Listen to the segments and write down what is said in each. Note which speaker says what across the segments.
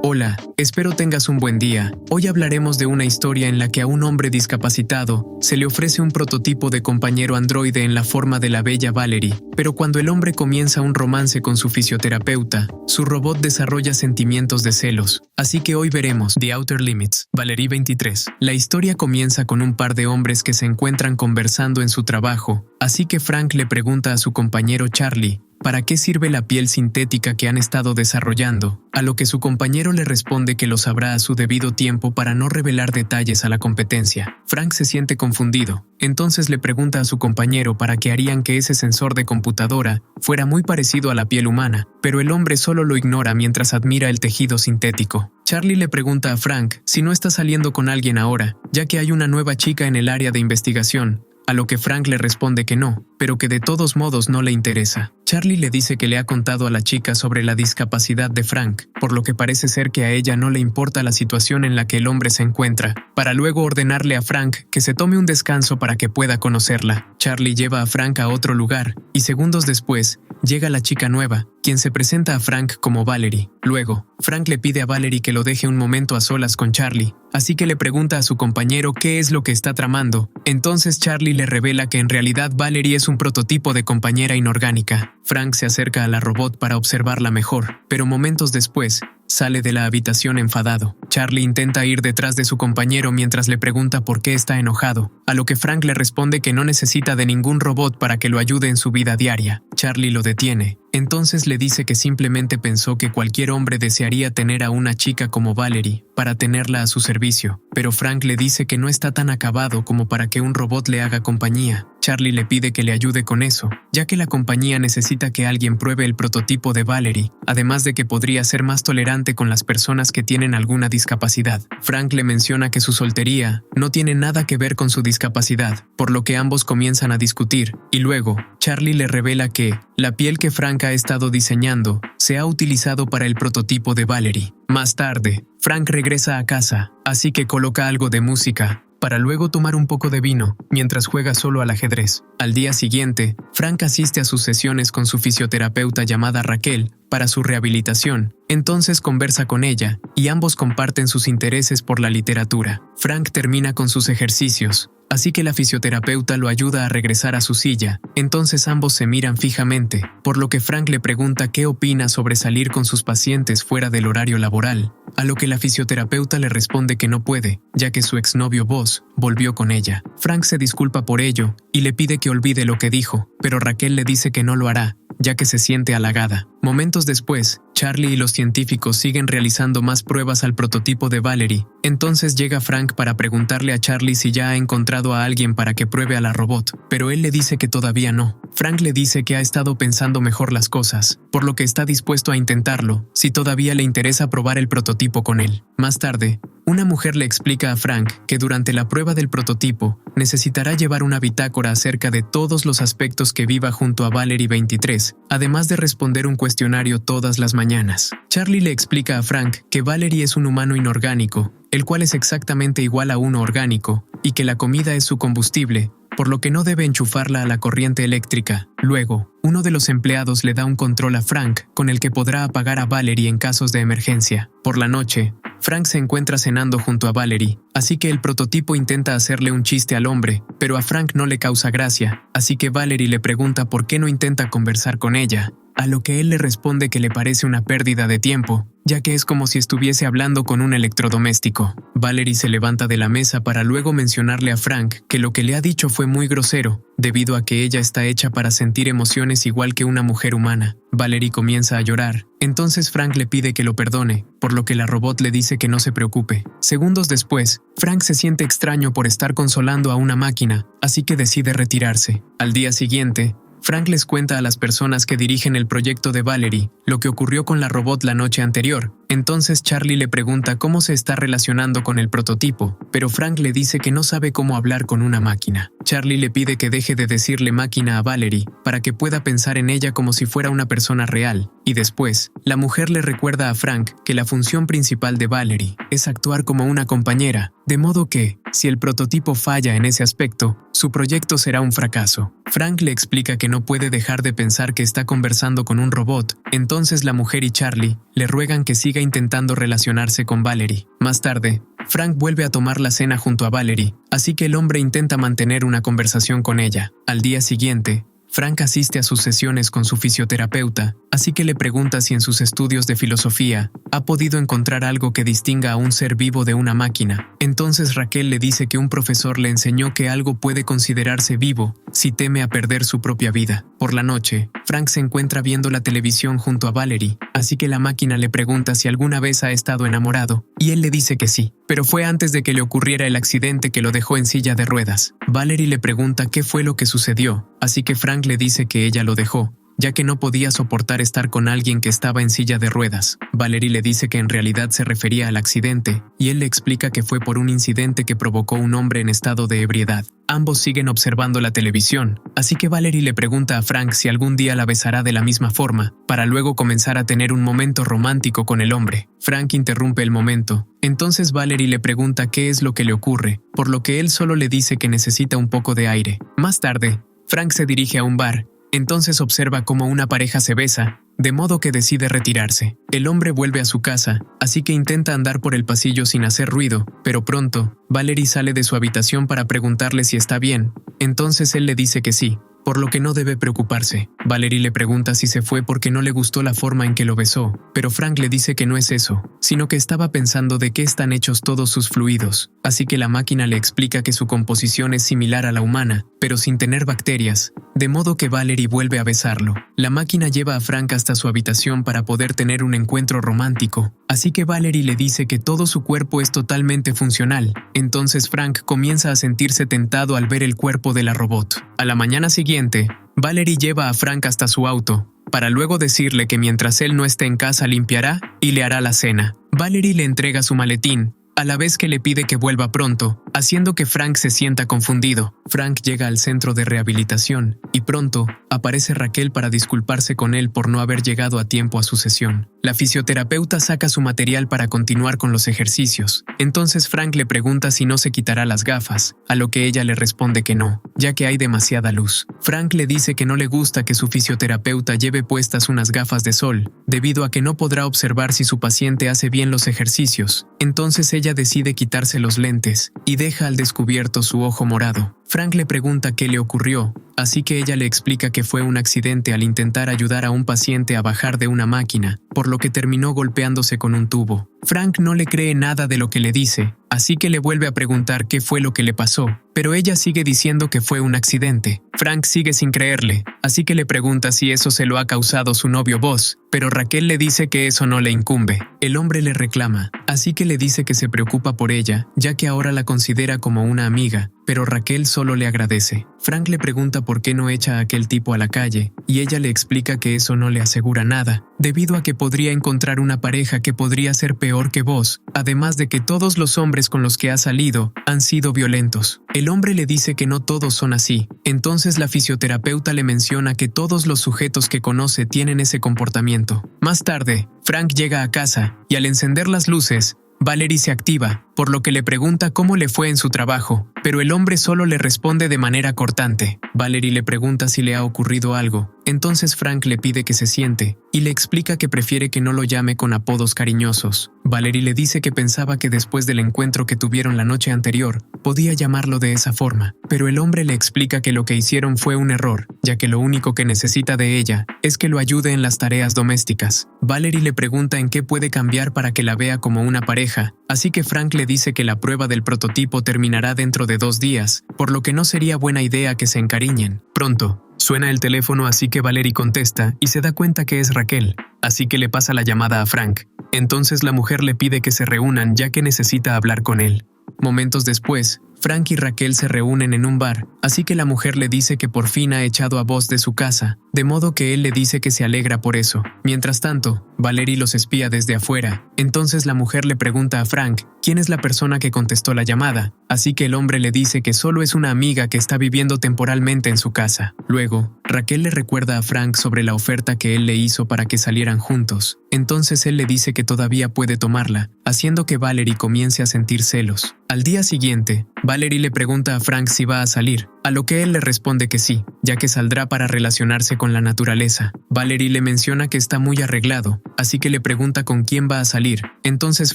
Speaker 1: Hola, espero tengas un buen día. Hoy hablaremos de una historia en la que a un hombre discapacitado se le ofrece un prototipo de compañero androide en la forma de la bella Valerie, pero cuando el hombre comienza un romance con su fisioterapeuta, su robot desarrolla sentimientos de celos. Así que hoy veremos The Outer Limits, Valerie 23. La historia comienza con un par de hombres que se encuentran conversando en su trabajo, así que Frank le pregunta a su compañero Charlie, ¿para qué sirve la piel sintética que han estado desarrollando? A lo que su compañero le responde que lo sabrá a su debido tiempo para no revelar detalles a la competencia. Frank se siente confundido, entonces le pregunta a su compañero para qué harían que ese sensor de computadora fuera muy parecido a la piel humana, pero el hombre solo lo ignora mientras admira el tejido sintético. Charlie le pregunta a Frank si no está saliendo con alguien ahora, ya que hay una nueva chica en el área de investigación, a lo que Frank le responde que no, pero que de todos modos no le interesa. Charlie le dice que le ha contado a la chica sobre la discapacidad de Frank, por lo que parece ser que a ella no le importa la situación en la que el hombre se encuentra, para luego ordenarle a Frank que se tome un descanso para que pueda conocerla. Charlie lleva a Frank a otro lugar, y segundos después, llega la chica nueva, quien se presenta a Frank como Valerie. Luego, Frank le pide a Valerie que lo deje un momento a solas con Charlie, así que le pregunta a su compañero qué es lo que está tramando. Entonces Charlie le revela que en realidad Valerie es un prototipo de compañera inorgánica. Frank se acerca a la robot para observarla mejor, pero momentos después, sale de la habitación enfadado. Charlie intenta ir detrás de su compañero mientras le pregunta por qué está enojado, a lo que Frank le responde que no necesita de ningún robot para que lo ayude en su vida diaria. Charlie lo detiene. Entonces le dice que simplemente pensó que cualquier hombre desearía tener a una chica como Valerie para tenerla a su servicio, pero Frank le dice que no está tan acabado como para que un robot le haga compañía. Charlie le pide que le ayude con eso, ya que la compañía necesita que alguien pruebe el prototipo de Valerie, además de que podría ser más tolerante con las personas que tienen alguna discapacidad. Frank le menciona que su soltería no tiene nada que ver con su discapacidad, por lo que ambos comienzan a discutir, y luego, Charlie le revela que la piel que Frank ha estado diseñando se ha utilizado para el prototipo de Valerie. Más tarde, Frank regresa a casa, así que coloca algo de música, para luego tomar un poco de vino, mientras juega solo al ajedrez. Al día siguiente, Frank asiste a sus sesiones con su fisioterapeuta llamada Raquel para su rehabilitación. Entonces conversa con ella, y ambos comparten sus intereses por la literatura. Frank termina con sus ejercicios, así que la fisioterapeuta lo ayuda a regresar a su silla. Entonces ambos se miran fijamente, por lo que Frank le pregunta qué opina sobre salir con sus pacientes fuera del horario laboral, a lo que la fisioterapeuta le responde que no puede, ya que su exnovio Buzz volvió con ella. Frank se disculpa por ello y le pide que olvide lo que dijo, pero Raquel le dice que no lo hará, ya que se siente halagada. Momentos después, Charlie y los científicos siguen realizando más pruebas al prototipo de Valerie. Entonces llega Frank para preguntarle a Charlie si ya ha encontrado a alguien para que pruebe a la robot, pero él le dice que todavía no. Frank le dice que ha estado pensando mejor las cosas, por lo que está dispuesto a intentarlo, si todavía le interesa probar el prototipo con él. Más tarde, una mujer le explica a Frank que durante la prueba del prototipo necesitará llevar una bitácora acerca de todos los aspectos que viva junto a Valerie 23, además de responder un cuestionario todas las mañanas. Charlie le explica a Frank que Valerie es un humano inorgánico, el cual es exactamente igual a uno orgánico, y que la comida es su combustible, por lo que no debe enchufarla a la corriente eléctrica. Luego, uno de los empleados le da un control a Frank con el que podrá apagar a Valerie en casos de emergencia. Por la noche, Frank se encuentra cenando junto a Valerie, así que el prototipo intenta hacerle un chiste al hombre, pero a Frank no le causa gracia, así que Valerie le pregunta por qué no intenta conversar con ella, a lo que él le responde que le parece una pérdida de tiempo, ya que es como si estuviese hablando con un electrodoméstico. Valerie se levanta de la mesa para luego mencionarle a Frank que lo que le ha dicho fue muy grosero, debido a que ella está hecha para sentir emociones igual que una mujer humana. Valerie comienza a llorar, entonces Frank le pide que lo perdone, por lo que la robot le dice que no se preocupe. Segundos después, Frank se siente extraño por estar consolando a una máquina, así que decide retirarse. Al día siguiente, Frank les cuenta a las personas que dirigen el proyecto de Valerie lo que ocurrió con la robot la noche anterior. Entonces Charlie le pregunta cómo se está relacionando con el prototipo, pero Frank le dice que no sabe cómo hablar con una máquina. Charlie le pide que deje de decirle máquina a Valerie para que pueda pensar en ella como si fuera una persona real, y después, la mujer le recuerda a Frank que la función principal de Valerie es actuar como una compañera, de modo que, si el prototipo falla en ese aspecto, su proyecto será un fracaso. Frank le explica que no puede dejar de pensar que está conversando con un robot, entonces la mujer y Charlie le ruegan que siga intentando relacionarse con Valerie. Más tarde, Frank vuelve a tomar la cena junto a Valerie, así que el hombre intenta mantener una conversación con ella. Al día siguiente, Frank asiste a sus sesiones con su fisioterapeuta, así que le pregunta si en sus estudios de filosofía ha podido encontrar algo que distinga a un ser vivo de una máquina. Entonces Raquel le dice que un profesor le enseñó que algo puede considerarse vivo si teme a perder su propia vida. Por la noche, Frank se encuentra viendo la televisión junto a Valerie, así que la máquina le pregunta si alguna vez ha estado enamorado, y él le dice que sí, pero fue antes de que le ocurriera el accidente que lo dejó en silla de ruedas. Valerie le pregunta qué fue lo que sucedió, así que Frank le dice que ella lo dejó, ya que no podía soportar estar con alguien que estaba en silla de ruedas. Valerie le dice que en realidad se refería al accidente, y él le explica que fue por un incidente que provocó un hombre en estado de ebriedad. Ambos siguen observando la televisión, así que Valerie le pregunta a Frank si algún día la besará de la misma forma, para luego comenzar a tener un momento romántico con el hombre. Frank interrumpe el momento, entonces Valerie le pregunta qué es lo que le ocurre, por lo que él solo le dice que necesita un poco de aire. Más tarde, Frank se dirige a un bar, entonces observa cómo una pareja se besa, de modo que decide retirarse. El hombre vuelve a su casa, así que intenta andar por el pasillo sin hacer ruido, pero pronto, Valerie sale de su habitación para preguntarle si está bien, entonces él le dice que sí, por lo que no debe preocuparse. Valerie le pregunta si se fue porque no le gustó la forma en que lo besó, pero Frank le dice que no es eso, sino que estaba pensando de qué están hechos todos sus fluidos, así que la máquina le explica que su composición es similar a la humana, pero sin tener bacterias, de modo que Valerie vuelve a besarlo. La máquina lleva a Frank hasta su habitación para poder tener un encuentro romántico, así que Valerie le dice que todo su cuerpo es totalmente funcional. Entonces Frank comienza a sentirse tentado al ver el cuerpo de la robot. A la mañana siguiente, Valerie lleva a Frank hasta su auto, para luego decirle que mientras él no esté en casa limpiará y le hará la cena. Valerie le entrega su maletín, a la vez que le pide que vuelva pronto, haciendo que Frank se sienta confundido. Frank llega al centro de rehabilitación, y pronto, aparece Raquel para disculparse con él por no haber llegado a tiempo a su sesión. La fisioterapeuta saca su material para continuar con los ejercicios. Entonces Frank le pregunta si no se quitará las gafas, a lo que ella le responde que no, ya que hay demasiada luz. Frank le dice que no le gusta que su fisioterapeuta lleve puestas unas gafas de sol, debido a que no podrá observar si su paciente hace bien los ejercicios. Entonces ella decide quitarse los lentes y deja al descubierto su ojo morado. Frank le pregunta qué le ocurrió, así que ella le explica que fue un accidente al intentar ayudar a un paciente a bajar de una máquina, por lo que terminó golpeándose con un tubo. Frank no le cree nada de lo que le dice, así que le vuelve a preguntar qué fue lo que le pasó, pero ella sigue diciendo que fue un accidente. Frank sigue sin creerle, así que le pregunta si eso se lo ha causado su novio Buzz, pero Raquel le dice que eso no le incumbe. El hombre le reclama, así que le dice que se preocupa por ella, ya que ahora la considera como una amiga, pero Raquel solo le agradece. Frank le pregunta por qué no echa a aquel tipo a la calle, y ella le explica que eso no le asegura nada, debido a que podría encontrar una pareja que podría ser peor que Buzz, además de que todos los hombres con los que ha salido han sido violentos. El hombre le dice que no todos son así, entonces la fisioterapeuta le menciona que todos los sujetos que conoce tienen ese comportamiento. Más tarde, Frank llega a casa, y al encender las luces, Valerie se activa, por lo que le pregunta cómo le fue en su trabajo, pero el hombre solo le responde de manera cortante. Valerie le pregunta si le ha ocurrido algo, entonces Frank le pide que se siente, y le explica que prefiere que no lo llame con apodos cariñosos. Valerie le dice que pensaba que después del encuentro que tuvieron la noche anterior, podía llamarlo de esa forma, pero el hombre le explica que lo que hicieron fue un error, ya que lo único que necesita de ella es que lo ayude en las tareas domésticas. Valerie le pregunta en qué puede cambiar para que la vea como una pareja, así que Frank le dice que la prueba del prototipo terminará dentro de 2 días, por lo que no sería buena idea que se encariñen. Pronto, suena el teléfono, así que Valerie contesta y se da cuenta que es Raquel, así que le pasa la llamada a Frank. Entonces la mujer le pide que se reúnan ya que necesita hablar con él. Momentos después, Frank y Raquel se reúnen en un bar, así que la mujer le dice que por fin ha echado a Buzz de su casa, de modo que él le dice que se alegra por eso. Mientras tanto, Valerie los espía desde afuera. Entonces la mujer le pregunta a Frank quién es la persona que contestó la llamada, así que el hombre le dice que solo es una amiga que está viviendo temporalmente en su casa. Luego, Raquel le recuerda a Frank sobre la oferta que él le hizo para que salieran juntos. Entonces él le dice que todavía puede tomarla, haciendo que Valerie comience a sentir celos. Al día siguiente, Valerie le pregunta a Frank si va a salir, a lo que él le responde que sí, ya que saldrá para relacionarse con la naturaleza. Valerie le menciona que está muy arreglado, así que le pregunta con quién va a salir. Entonces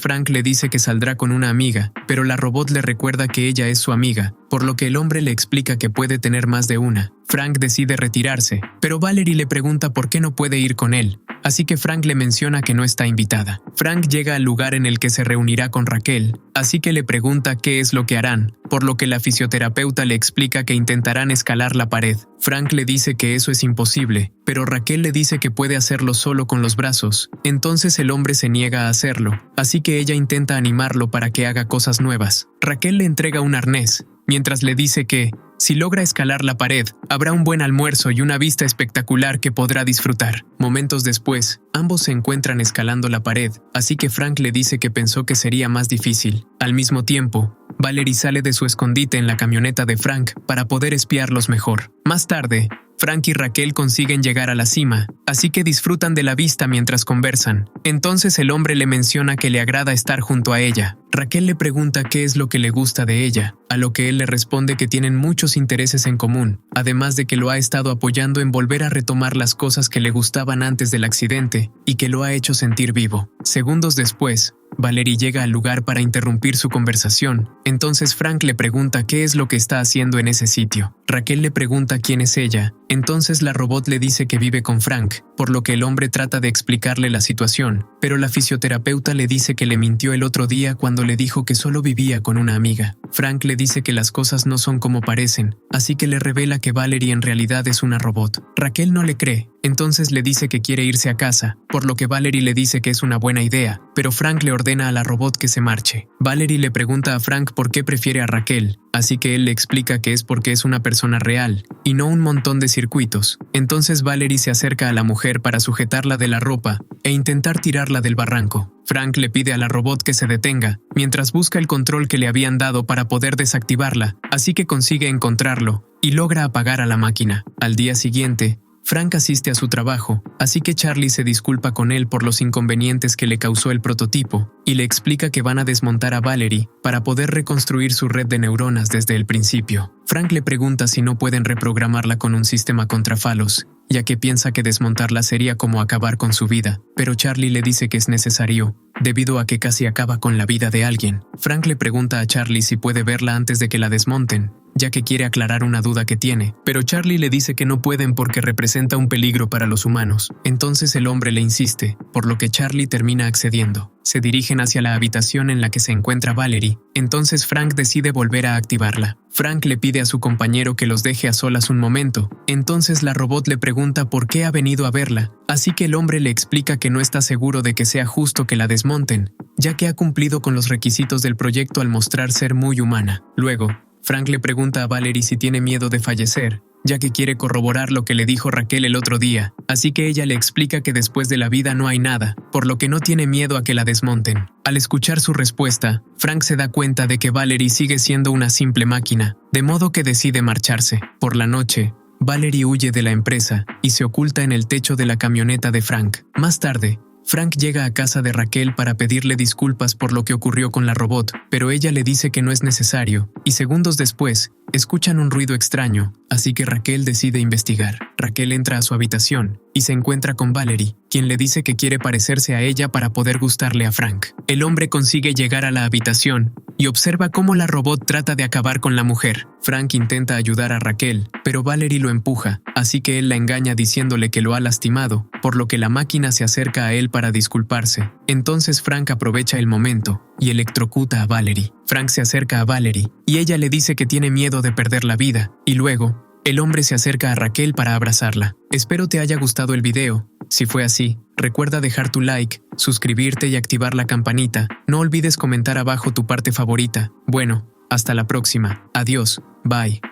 Speaker 1: Frank le dice que saldrá con una amiga, pero la robot le recuerda que ella es su amiga, por lo que el hombre le explica que puede tener más de una. Frank decide retirarse, pero Valerie le pregunta por qué no puede ir con él, así que Frank le menciona que no está invitada. Frank llega al lugar en el que se reunirá con Raquel, así que le pregunta qué es lo que harán, por lo que la fisioterapeuta le explica que intentarán escalar la pared. Frank le dice que eso es imposible, pero Raquel le dice que puede hacerlo solo con los brazos. Entonces el hombre se niega a hacerlo, así que ella intenta animarlo para que haga cosas nuevas. Raquel le entrega un arnés, mientras le dice que, si logra escalar la pared, habrá un buen almuerzo y una vista espectacular que podrá disfrutar. Momentos después, ambos se encuentran escalando la pared, así que Frank le dice que pensó que sería más difícil. Al mismo tiempo, Valerie sale de su escondite en la camioneta de Frank para poder espiarlos mejor. Más tarde, Frank y Raquel consiguen llegar a la cima, así que disfrutan de la vista mientras conversan. Entonces el hombre le menciona que le agrada estar junto a ella. Raquel le pregunta qué es lo que le gusta de ella, a lo que él le responde que tienen muchos intereses en común, además de que lo ha estado apoyando en volver a retomar las cosas que le gustaban antes del accidente y que lo ha hecho sentir vivo. Segundos después, Valerie llega al lugar para interrumpir su conversación. Entonces Frank le pregunta qué es lo que está haciendo en ese sitio. Raquel le pregunta quién es ella. Entonces la robot le dice que vive con Frank, por lo que el hombre trata de explicarle la situación, pero la fisioterapeuta le dice que le mintió el otro día cuando le dijo que solo vivía con una amiga. Frank le dice que las cosas no son como parecen, así que le revela que Valerie en realidad es una robot. Raquel no le cree, entonces le dice que quiere irse a casa, por lo que Valerie le dice que es una buena idea, pero Frank le ordena a la robot que se marche. Valerie le pregunta a Frank por qué prefiere a Raquel, así que él le explica que es porque es una persona real, y no un montón de circuitos. Entonces Valerie se acerca a la mujer para sujetarla de la ropa e intentar tirarla del barranco. Frank le pide a la robot que se detenga, mientras busca el control que le habían dado para poder desactivarla, así que consigue encontrarlo y logra apagar a la máquina. Al día siguiente, Frank asiste a su trabajo, así que Charlie se disculpa con él por los inconvenientes que le causó el prototipo y le explica que van a desmontar a Valerie para poder reconstruir su red de neuronas desde el principio. Frank le pregunta si no pueden reprogramarla con un sistema contra Phalos, ya que piensa que desmontarla sería como acabar con su vida, pero Charlie le dice que es necesario, debido a que casi acaba con la vida de alguien. Frank le pregunta a Charlie si puede verla antes de que la desmonten, ya que quiere aclarar una duda que tiene, pero Charlie le dice que no pueden porque representa un peligro para los humanos. Entonces el hombre le insiste, por lo que Charlie termina accediendo. Se dirigen hacia la habitación en la que se encuentra Valerie, entonces Frank decide volver a activarla. Frank le pide a su compañero que los deje a solas un momento, entonces la robot le pregunta por qué ha venido a verla, así que el hombre le explica que no está seguro de que sea justo que la desmonten, ya que ha cumplido con los requisitos del proyecto al mostrar ser muy humana. Luego, Frank le pregunta a Valerie si tiene miedo de fallecer, ya que quiere corroborar lo que le dijo Raquel el otro día, así que ella le explica que después de la vida no hay nada, por lo que no tiene miedo a que la desmonten. Al escuchar su respuesta, Frank se da cuenta de que Valerie sigue siendo una simple máquina, de modo que decide marcharse. Por la noche, Valerie huye de la empresa y se oculta en el techo de la camioneta de Frank. Más tarde, Frank llega a casa de Raquel para pedirle disculpas por lo que ocurrió con la robot, pero ella le dice que no es necesario, y segundos después, escuchan un ruido extraño, así que Raquel decide investigar. Raquel entra a su habitación y se encuentra con Valerie, quien le dice que quiere parecerse a ella para poder gustarle a Frank. El hombre consigue llegar a la habitación y observa cómo la robot trata de acabar con la mujer. Frank intenta ayudar a Raquel, pero Valerie lo empuja, así que él la engaña diciéndole que lo ha lastimado, por lo que la máquina se acerca a él para disculparse. Entonces Frank aprovecha el momento y electrocuta a Valerie. Frank se acerca a Valerie y ella le dice que tiene miedo de perder la vida, y luego, el hombre se acerca a Raquel para abrazarla. Espero te haya gustado el video. Si fue así, recuerda dejar tu like, suscribirte y activar la campanita. No olvides comentar abajo tu parte favorita. Bueno, hasta la próxima. Adiós. Bye.